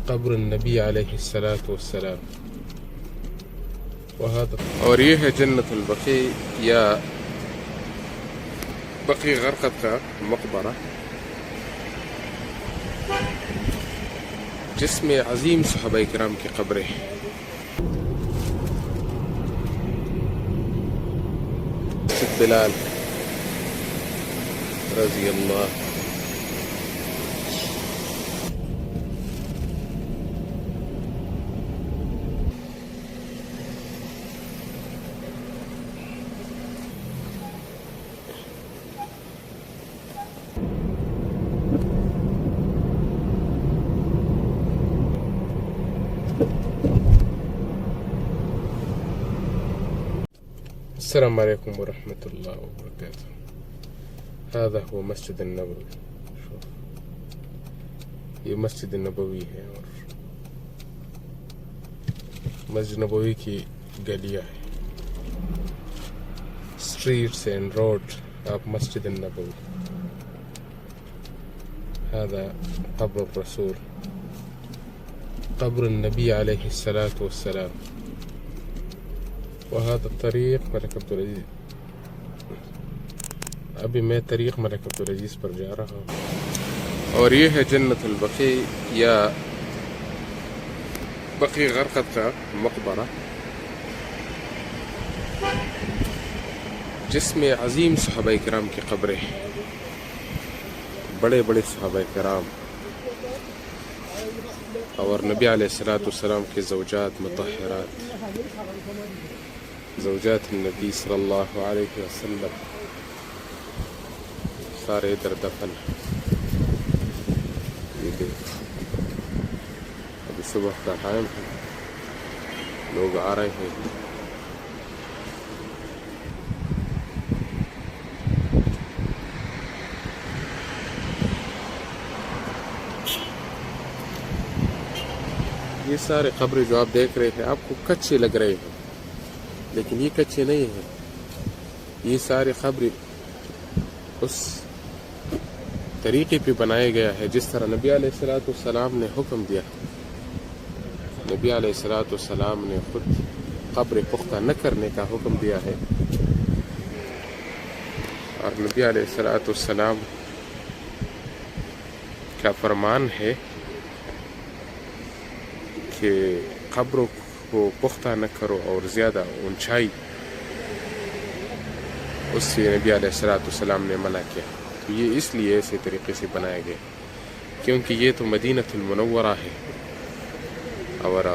कब्र नबी अलैहिस्सलातु वस्सलाम। और ये है जन्नतुल बकी या बकी गरक़द का मकबरा, जिसमें अजीम सहाबाए किराम की कब्रें हैं। बिलाल रज़ी अल्लाह। अस्सलामु अलैकुम वरहमतुल्लाहि वबरकातुहू। हाज़ा हुवा मस्जिद नबवी। ये मस्जिद नबवी है और मस्जिद नबवी की गलियाँ है, स्ट्रीट्स एंड रोड ऑफ मस्जिद नबवी। हाज़ा कब्र रसूल कब्र नबी अलैहिस्सलातु वस्सलाम। वहादा तरीक़ मलिक अब्दुल अज़ीज़। अभी मैं तरीक़ मलिक अब्दुल अज़ीज़ पर जा रहा हूँ। और ये है जन्नतुल बकी या बकी गरक़द का मकबरा, जिसमें अजीम सहाबाए किराम की कब्रें हैं। बड़े बड़े सहाबाए किराम और नबी अलैहिस्सलातु वस्सलाम के ज़ौजात मुतहहरात, ज़ौजात नबी सल्लल्लाहु अलैहि वसल्लम सारे इधर दफन। ये देखो अभी सुबह का टाइम है, लोग आ रहे हैं। ये सारे कब्रें जो आप देख रहे हैं आपको कच्चे लग रहे हैं, लेकिन ये कच्चे नहीं हैं। ये सारे कब्रें उस तरीके पे बनाया गया है जिस तरह नबी अलैहिस्सलातु वस्सलाम ने हुक्म दिया। नबी अलैहिस्सलातु वस्सलाम ने खुद कब्र पुख्ता न करने का हुक्म दिया है, और नबी अलैहिस्सलातु वस्सलाम का फरमान है कि कब्रों को पुख्ता न करो और ज़्यादा ऊंचाई, उससे नबी अलैहिस्सलातु वस्सलाम ने मना किया। तो ये इसलिए ऐसे तरीके से बनाया गया क्योंकि ये तो मदीनतुल मुनव्वरा है, और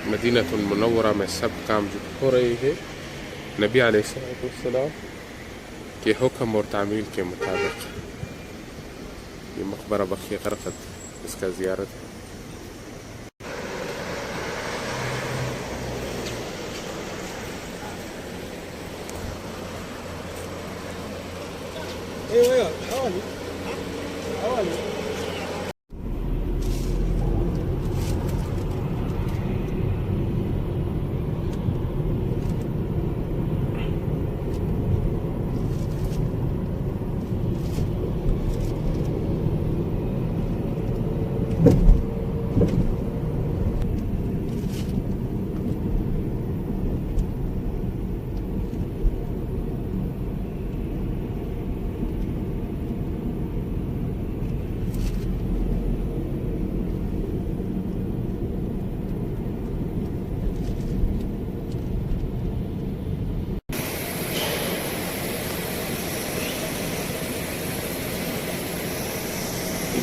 मदीनतुल मुनव्वरा में सब काम जो हो रहे हैं नबी अलैहिस्सलातु वस्सलाम के हुक्म और तामील के मुताबिक। ये मकबरा बकी गरक़द, इसका ज़ियारत है।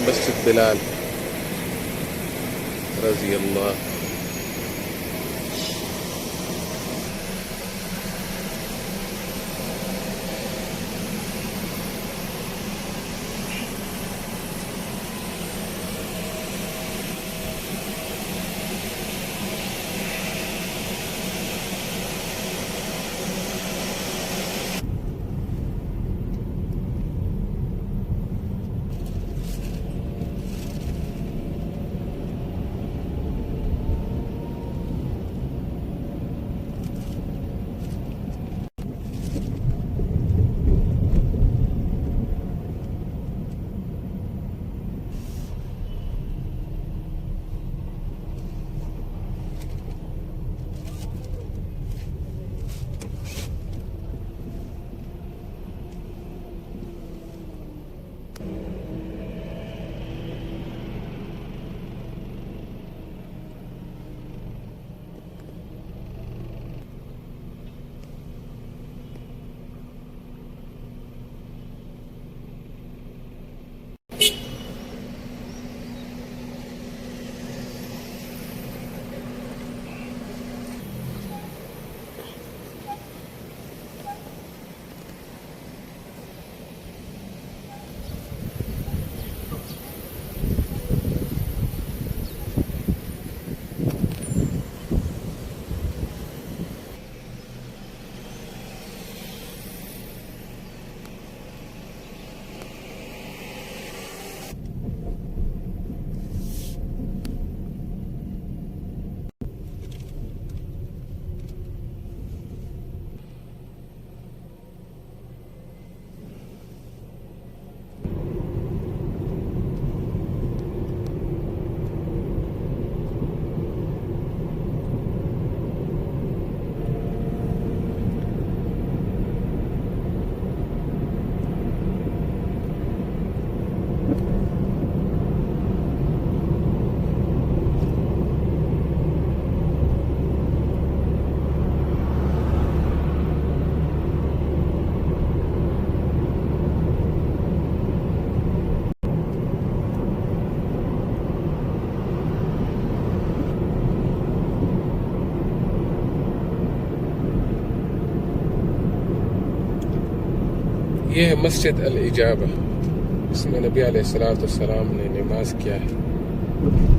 मस्जिद बिलाल रज़ी अल्लाह। ये है मस्जिद अल इजाबा, इसमें नबी अलैहिस्सलाम ने नमाज किया है।